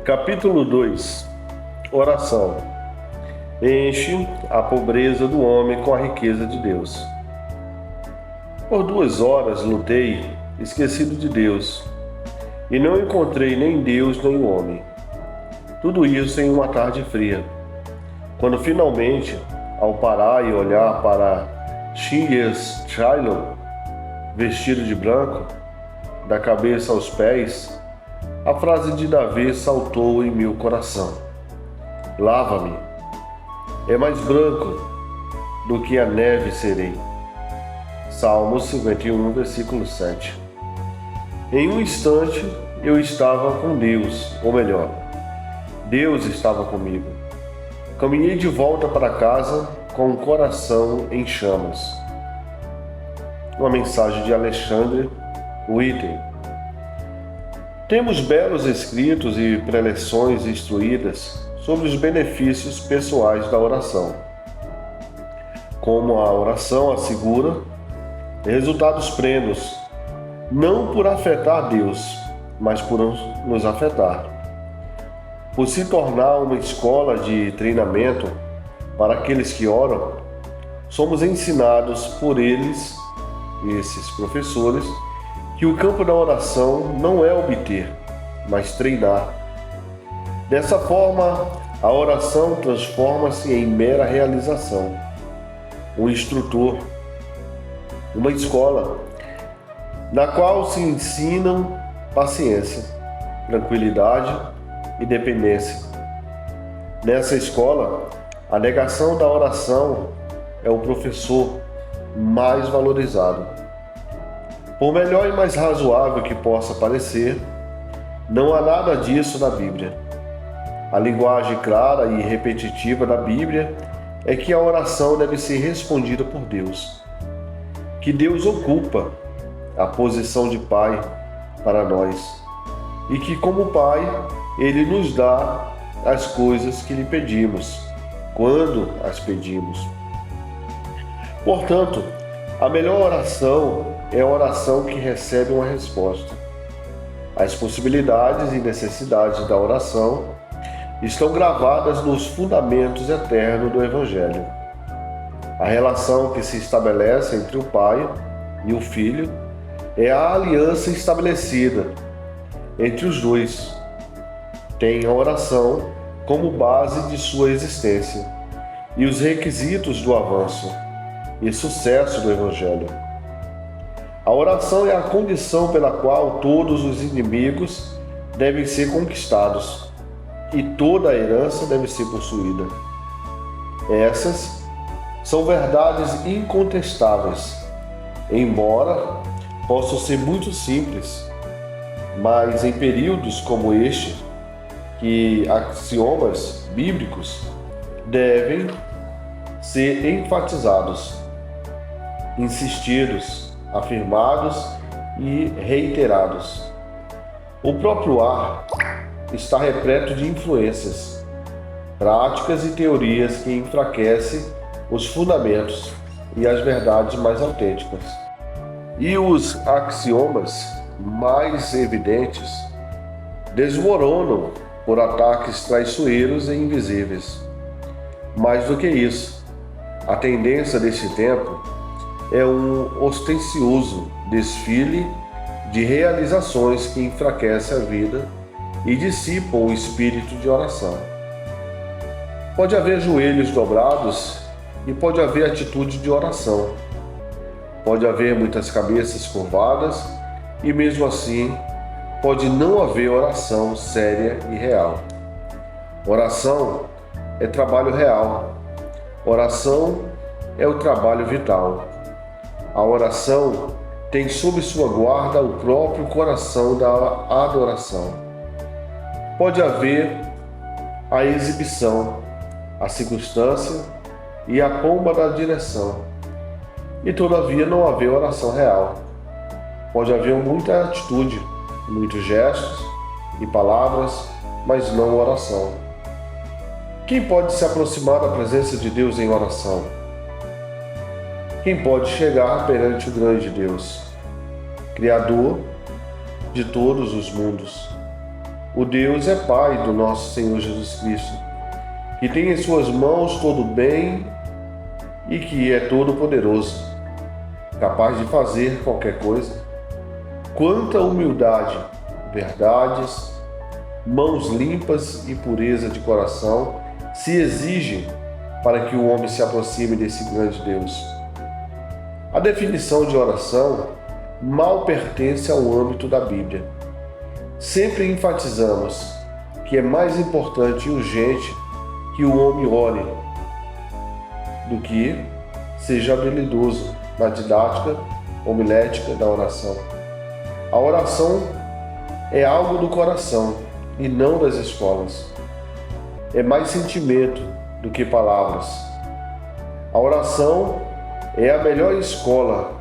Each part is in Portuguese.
Capítulo 2. Oração. Enche a pobreza do homem com a riqueza de Deus. Por 2 horas lutei, esquecido de Deus, e não encontrei nem Deus nem o homem. Tudo isso em uma tarde fria. Quando finalmente, ao parar e olhar para Shinge's Shiloh, vestido de branco, da cabeça aos pés, a frase de Davi saltou em meu coração: lava-me, é mais branco do que a neve serei. Salmo 51, versículo 7. Em um instante eu estava com Deus, ou melhor, Deus estava comigo. Caminhei de volta para casa com o coração em chamas. Uma mensagem de Alexandre Witten. Temos belos escritos e preleções instruídas sobre os benefícios pessoais da oração. Como a oração assegura resultados plenos, não por afetar Deus, mas por nos afetar. Por se tornar uma escola de treinamento para aqueles que oram, somos ensinados por eles, esses professores, que o campo da oração não é obter, mas treinar. Dessa forma, a oração transforma-se em mera realização. Um instrutor, uma escola, na qual se ensinam paciência, tranquilidade e dependência. Nessa escola, a negação da oração é o professor mais valorizado. Por melhor e mais razoável que possa parecer, não há nada disso na Bíblia. A linguagem clara e repetitiva da Bíblia é que a oração deve ser respondida por Deus, que Deus ocupa a posição de Pai para nós e que, como Pai, Ele nos dá as coisas que lhe pedimos, quando as pedimos. Portanto, a melhor oração é a oração que recebe uma resposta. As possibilidades e necessidades da oração estão gravadas nos fundamentos eternos do Evangelho. A relação que se estabelece entre o Pai e o Filho é a aliança estabelecida entre os dois. Tem a oração como base de sua existência e os requisitos do avanço e sucesso do Evangelho. A oração é a condição pela qual todos os inimigos devem ser conquistados e toda a herança deve ser possuída. Essas são verdades incontestáveis, embora possam ser muito simples, mas em períodos como este, que axiomas bíblicos devem ser enfatizados, insistidos, afirmados e reiterados. O próprio ar está repleto de influências, práticas e teorias que enfraquecem os fundamentos e as verdades mais autênticas. E os axiomas mais evidentes desmoronam por ataques traiçoeiros e invisíveis. Mais do que isso, a tendência deste tempo é um ostensioso desfile de realizações que enfraquece a vida e dissipam o espírito de oração. Pode haver joelhos dobrados e pode haver atitude de oração. Pode haver muitas cabeças curvadas e mesmo assim pode não haver oração séria e real. Oração é trabalho real. Oração é o trabalho vital. A oração tem sob sua guarda o próprio coração da adoração. Pode haver a exibição, a circunstância e a pomba da direção, e todavia não haver oração real. Pode haver muita atitude, muitos gestos e palavras, mas não oração. Quem pode se aproximar da presença de Deus em oração? Quem pode chegar perante o grande Deus, Criador de todos os mundos? O Deus é Pai do nosso Senhor Jesus Cristo, que tem em suas mãos todo o bem e que é todo-poderoso, capaz de fazer qualquer coisa. Quanta humildade, verdades, mãos limpas e pureza de coração se exigem para que o homem se aproxime desse grande Deus. A definição de oração mal pertence ao âmbito da Bíblia. Sempre enfatizamos que é mais importante e urgente que o homem ore do que seja habilidoso na didática homilética da oração. A oração é algo do coração e não das escolas. É mais sentimento do que palavras. A oração é a melhor escola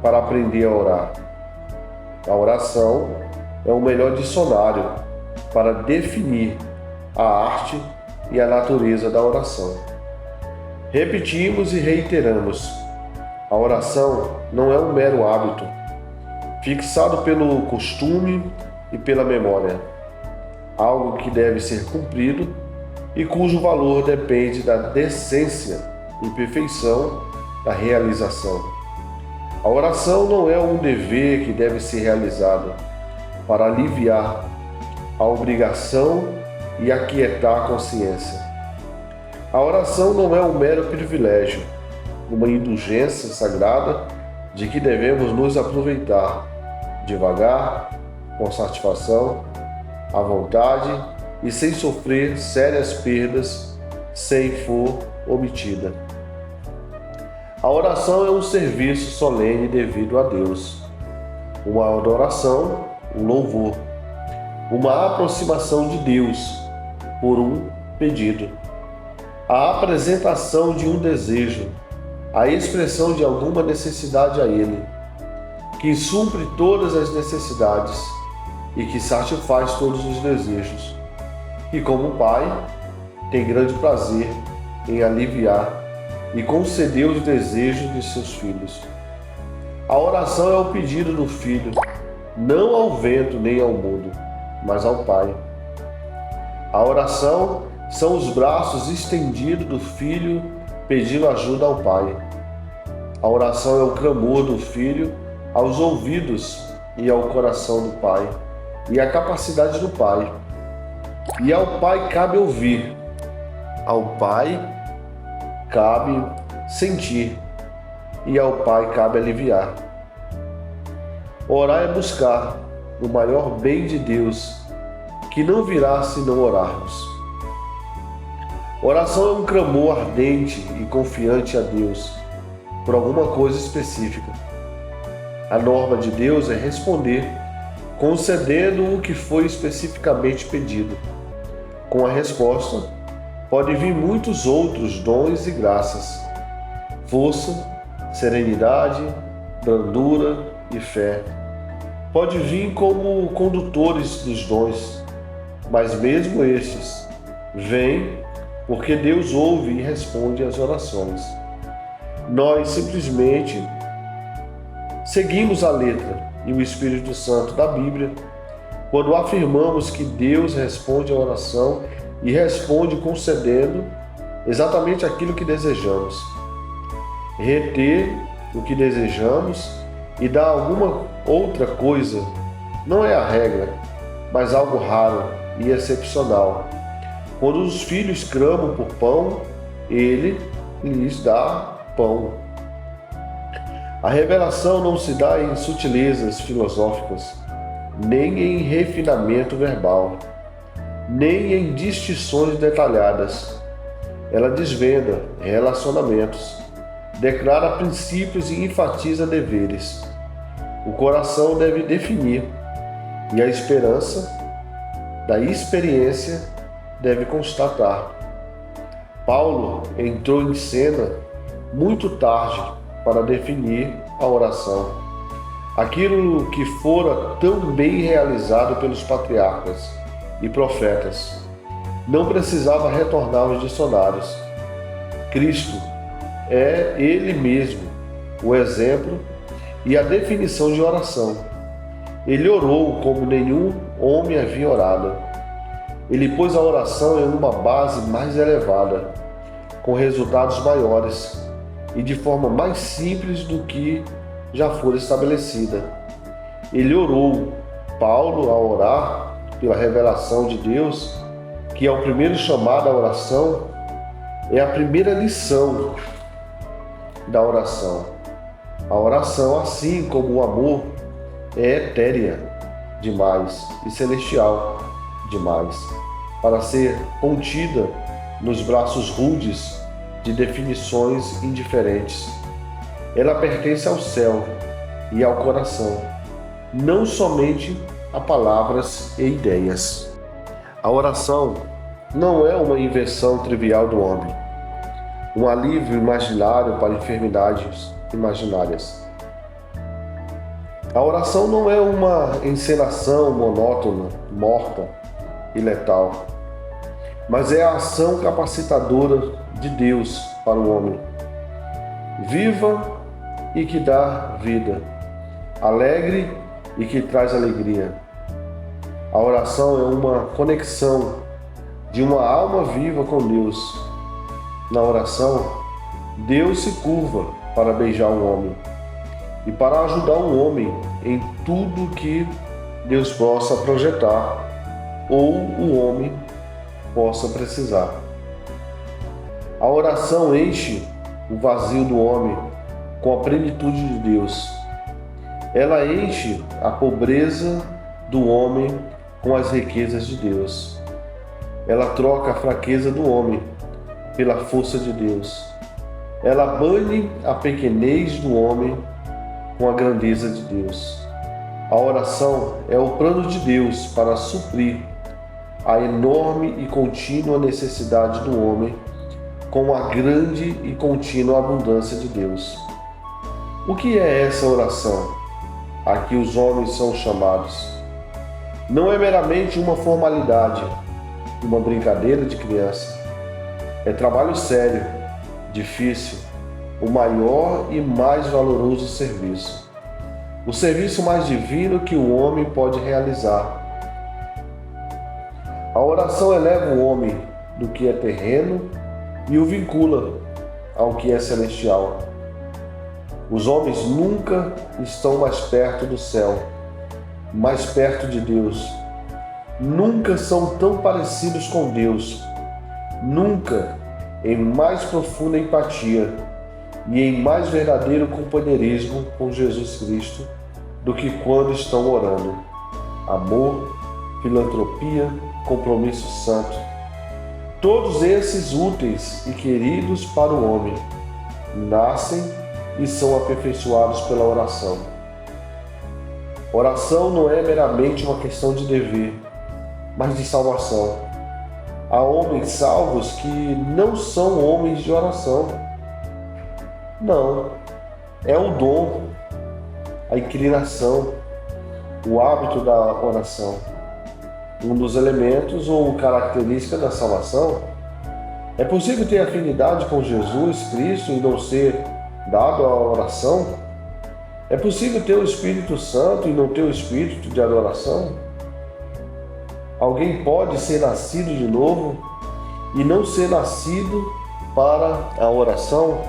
para aprender a orar. A oração é o melhor dicionário para definir a arte e a natureza da oração. Repetimos e reiteramos: a oração não é um mero hábito, fixado pelo costume e pela memória, algo que deve ser cumprido e cujo valor depende da decência e perfeição da realização. A oração não é um dever que deve ser realizado para aliviar a obrigação e aquietar a consciência. A oração não é um mero privilégio, uma indulgência sagrada de que devemos nos aproveitar devagar, com satisfação, à vontade e sem sofrer sérias perdas se for omitida. A oração é um serviço solene devido a Deus, uma adoração, um louvor, uma aproximação de Deus por um pedido, a apresentação de um desejo, a expressão de alguma necessidade a Ele, que supre todas as necessidades e que satisfaz todos os desejos, e como Pai, tem grande prazer em aliviar e conceder os desejos de seus filhos. A oração é o pedido do Filho, não ao vento nem ao mundo, mas ao Pai. A oração são os braços estendidos do Filho pedindo ajuda ao Pai. A oração é o clamor do Filho aos ouvidos e ao coração do Pai, e a capacidade do Pai. E ao Pai cabe ouvir, ao Pai cabe sentir, e ao Pai cabe aliviar. Orar é buscar o maior bem de Deus, que não virá se não orarmos. Oração é um clamor ardente e confiante a Deus por alguma coisa específica. A norma de Deus é responder, concedendo o que foi especificamente pedido. Com a resposta, podem vir muitos outros dons e graças, força, serenidade, brandura e fé. Pode vir como condutores dos dons, mas mesmo estes vêm porque Deus ouve e responde às orações. Nós simplesmente seguimos a letra e o Espírito Santo da Bíblia quando afirmamos que Deus responde à oração e responde concedendo exatamente aquilo que desejamos. Reter o que desejamos e dar alguma outra coisa não é a regra, mas algo raro e excepcional. Quando os filhos clamam por pão, Ele lhes dá pão. A revelação não se dá em sutilezas filosóficas, nem em refinamento verbal, nem em distinções detalhadas. Ela desvenda relacionamentos, declara princípios e enfatiza deveres. O coração deve definir, e a esperança da experiência deve constatar. Paulo entrou em cena muito tarde para definir a oração. Aquilo que fora tão bem realizado pelos patriarcas e profetas não precisava retornar aos dicionários. Cristo é Ele mesmo o exemplo e a definição de oração. Ele orou como nenhum homem havia orado. Ele pôs a oração em uma base mais elevada, com resultados maiores e de forma mais simples do que já fora estabelecida. Ele orou. Paulo, ao orar pela revelação de Deus, que é o primeiro chamado à oração, é a primeira lição da oração. A oração, assim como o amor, é etérea demais e celestial demais para ser contida nos braços rudes de definições indiferentes. Ela pertence ao céu e ao coração, não somente a palavras e ideias. A oração não é uma invenção trivial do homem, um alívio imaginário para enfermidades imaginárias. A oração não é uma encenação monótona, morta e letal, mas é a ação capacitadora de Deus para o homem, viva e que dá vida, alegre e que traz alegria. A oração é uma conexão de uma alma viva com Deus. Na oração, Deus se curva para beijar o homem e para ajudar o homem em tudo que Deus possa projetar ou o homem possa precisar. A oração enche o vazio do homem com a plenitude de Deus. Ela enche a pobreza do homem com as riquezas de Deus. Ela troca a fraqueza do homem pela força de Deus. Ela bane a pequenez do homem com a grandeza de Deus. A oração é o plano de Deus para suprir a enorme e contínua necessidade do homem com a grande e contínua abundância de Deus. O que é essa oração a que os homens são chamados? Não é meramente uma formalidade, uma brincadeira de criança. É trabalho sério, difícil, o maior e mais valoroso serviço. O serviço mais divino que o homem pode realizar. A oração eleva o homem do que é terreno e o vincula ao que é celestial. Os homens nunca estão mais perto do céu, mais perto de Deus. Nunca são tão parecidos com Deus. Nunca em mais profunda empatia e em mais verdadeiro companheirismo com Jesus Cristo do que quando estão orando. Amor, filantropia, compromisso santo. Todos esses úteis e queridos para o homem nascem e são aperfeiçoados pela oração. Oração não é meramente uma questão de dever, mas de salvação. Há homens salvos que não são homens de oração. Não, é o dom, a inclinação, o hábito da oração. Um dos elementos ou característica da salvação. É possível ter afinidade com Jesus Cristo e não ser dado à oração? É possível ter o Espírito Santo e não ter o espírito de adoração? Alguém pode ser nascido de novo e não ser nascido para a oração?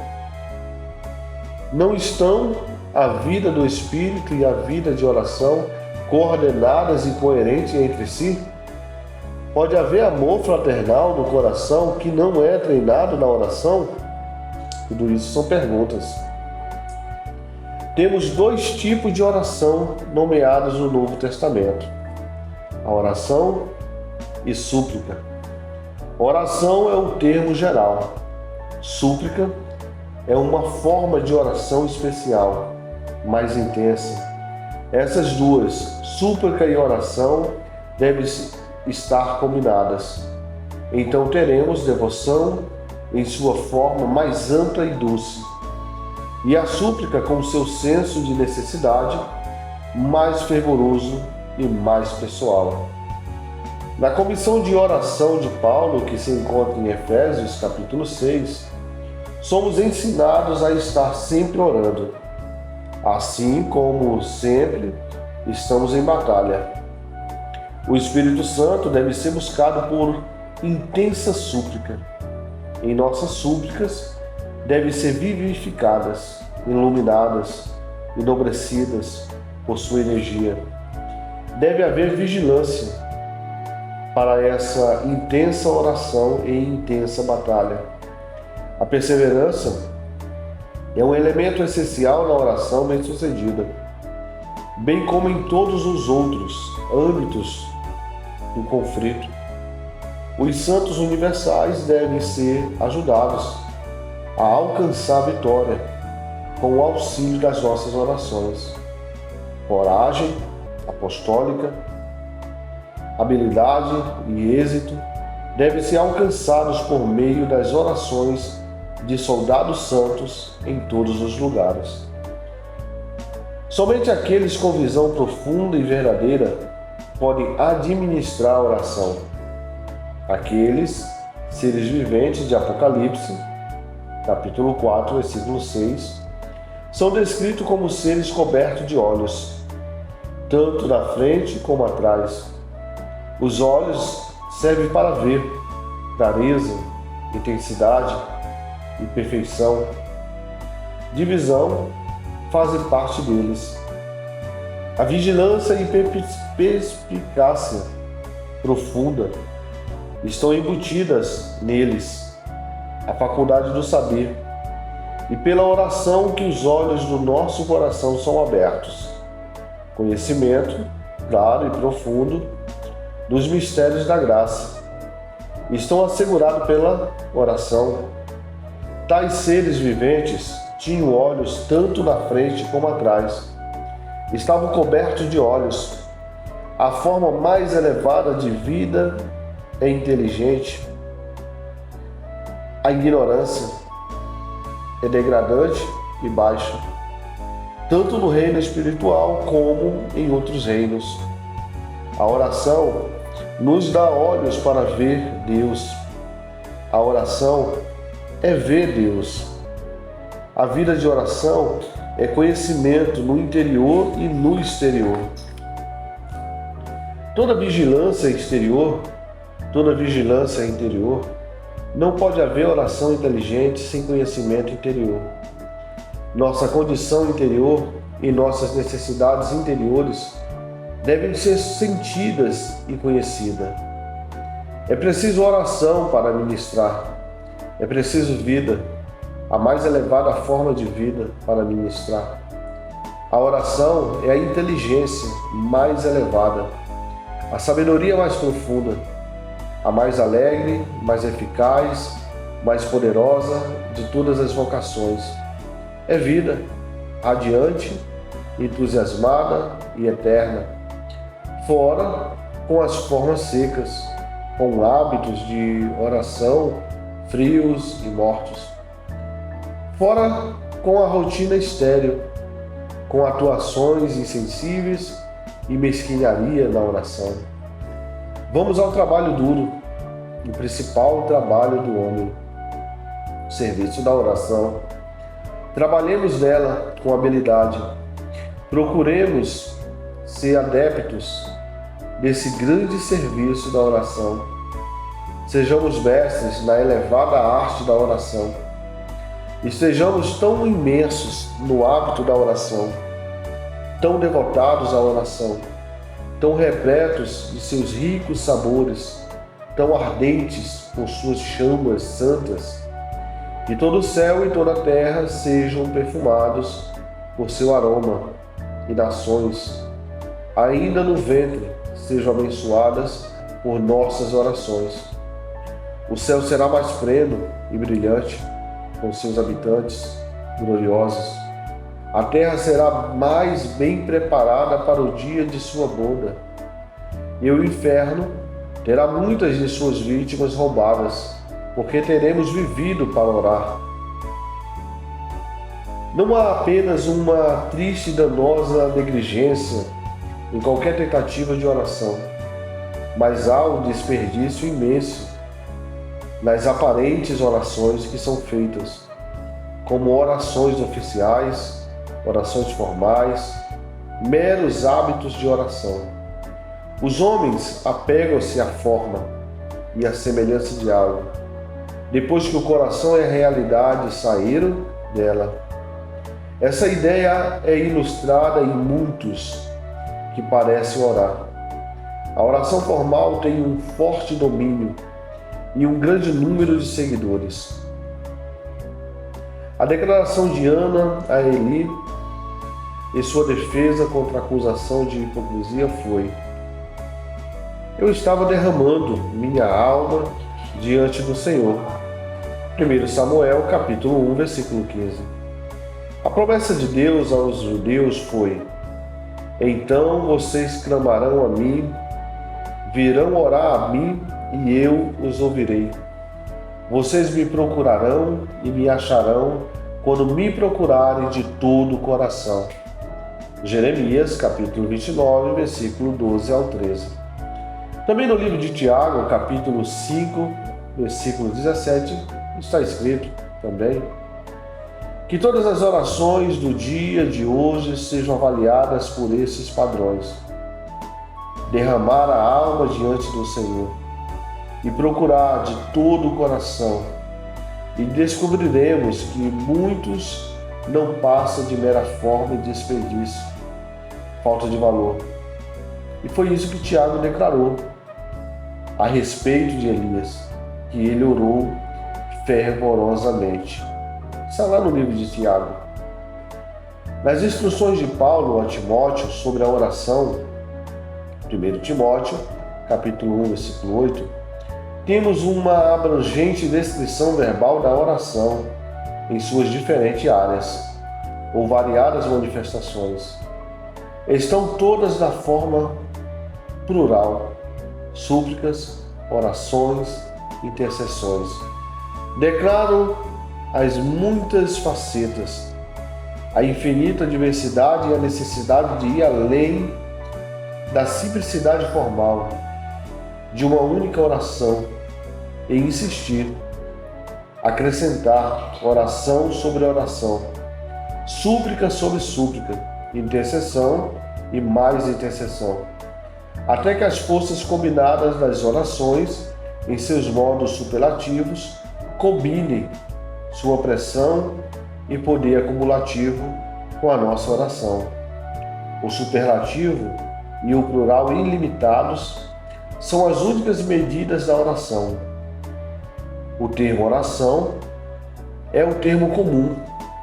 Não estão a vida do Espírito e a vida de oração coordenadas e coerentes entre si? Pode haver amor fraternal no coração que não é treinado na oração? Tudo isso são perguntas. Temos dois tipos de oração nomeados no Novo Testamento: a oração e súplica. Oração é um termo geral. Súplica é uma forma de oração especial, mais intensa. Essas duas, súplica e oração, devem estar combinadas. Então teremos devoção em sua forma mais ampla e doce, e a súplica com seu senso de necessidade mais fervoroso e mais pessoal. Na comissão de oração de Paulo, que se encontra em Efésios capítulo 6, somos ensinados a estar sempre orando. Assim como sempre estamos em batalha. O Espírito Santo deve ser buscado por intensa súplica. Em nossas súplicas devem ser vivificadas, iluminadas, enobrecidas por sua energia. Deve haver vigilância para essa intensa oração e intensa batalha. A perseverança é um elemento essencial na oração bem-sucedida, bem como em todos os outros âmbitos do conflito. Os santos universais devem ser ajudados a alcançar a vitória com o auxílio das nossas orações. Coragem apostólica, habilidade e êxito devem ser alcançados por meio das orações de soldados santos em todos os lugares. Somente aqueles com visão profunda e verdadeira podem administrar a oração. Aqueles seres viventes de Apocalipse, capítulo 4, versículo 6, são descritos como seres cobertos de olhos, tanto na frente como atrás. Os olhos servem para ver, clareza, intensidade e perfeição. Divisão fazem parte deles. A vigilância e perspicácia profunda estão embutidas neles, a faculdade do saber, e pela oração que os olhos do nosso coração são abertos. Conhecimento claro e profundo dos mistérios da graça estão assegurados pela oração. Tais seres viventes tinham olhos tanto na frente como atrás. Estavam cobertos de olhos. A forma mais elevada de vida é inteligente. A ignorância é degradante e baixa, tanto no reino espiritual como em outros reinos. A oração nos dá olhos para ver Deus. A oração é ver Deus. A vida de oração é conhecimento no interior e no exterior. Toda vigilância exterior, toda vigilância interior, não pode haver oração inteligente sem conhecimento interior. Nossa condição interior e nossas necessidades interiores devem ser sentidas e conhecidas. É preciso oração para ministrar. É preciso vida, a mais elevada forma de vida para ministrar. A oração é a inteligência mais elevada, a sabedoria mais profunda, a mais alegre, mais eficaz, mais poderosa de todas as vocações. É vida, radiante, entusiasmada e eterna. Fora com as formas secas, com hábitos de oração frios e mortos. Fora com a rotina estéril, com atuações insensíveis e mesquinharia na oração. Vamos ao trabalho duro, o principal trabalho do homem, o serviço da oração. Trabalhemos nela com habilidade. Procuremos ser adeptos desse grande serviço da oração. Sejamos mestres na elevada arte da oração. Estejamos tão imersos no hábito da oração, tão devotados à oração, tão repletos de seus ricos sabores, tão ardentes por suas chamas santas, que todo o céu e toda a terra sejam perfumados por seu aroma, e nações, ainda no ventre, sejam abençoadas por nossas orações. O céu será mais pleno e brilhante, com seus habitantes gloriosos. A terra será mais bem preparada para o dia de sua boda, e o inferno terá muitas de suas vítimas roubadas, porque teremos vivido para orar. Não há apenas uma triste e danosa negligência em qualquer tentativa de oração, mas há um desperdício imenso nas aparentes orações que são feitas, como orações oficiais, orações formais, meros hábitos de oração. Os homens apegam-se à forma e à semelhança de algo, depois que o coração e a realidade saíram dela. Essa ideia é ilustrada em muitos que parecem orar. A oração formal tem um forte domínio e um grande número de seguidores. A declaração de Ana a Eli e sua defesa contra a acusação de hipocrisia foi: eu estava derramando minha alma diante do Senhor. 1 Samuel, capítulo 1, versículo 15. A promessa de Deus aos judeus foi: então vocês clamarão a mim, virão orar a mim e eu os ouvirei. Vocês me procurarão e me acharão quando me procurarem de todo o coração. Jeremias, capítulo 29, versículo 12 ao 13. Também no livro de Tiago, capítulo 5, versículo 17, está escrito também: que todas as orações do dia de hoje sejam avaliadas por esses padrões. Derramar a alma diante do Senhor e procurar de todo o coração, e descobriremos que muitos não passam de mera forma e desperdício, falta de valor. E foi isso que Tiago declarou a respeito de Elias, que ele orou fervorosamente. Está lá no livro de Tiago. Nas instruções de Paulo a Timóteo sobre a oração, 1 Timóteo, capítulo 1, versículo 8, temos uma abrangente descrição verbal da oração em suas diferentes áreas, ou variadas manifestações. Estão todas da forma plural: súplicas, orações, intercessões. Declaro as muitas facetas, a infinita diversidade e a necessidade de ir além da simplicidade formal de uma única oração e insistir, acrescentar oração sobre oração, súplica sobre súplica, intercessão e mais intercessão, até que as forças combinadas das orações, em seus modos superlativos, combinem sua pressão e poder acumulativo com a nossa oração. O superlativo e o plural ilimitados são as únicas medidas da oração. O termo oração é o termo comum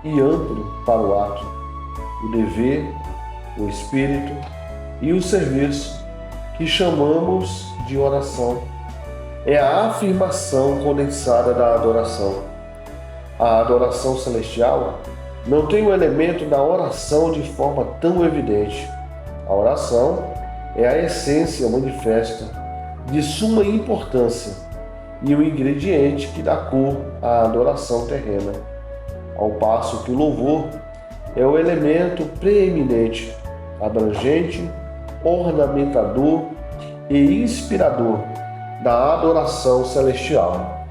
e amplo para o ato, o dever, o espírito e o serviço, que chamamos de oração. É a afirmação condensada da adoração. A adoração celestial não tem o elemento da oração de forma tão evidente. A oração é a essência manifesta de suma importância e o ingrediente que dá cor à adoração terrena, ao passo que o louvor é o elemento preeminente, abrangente, ornamentador e inspirador da adoração celestial.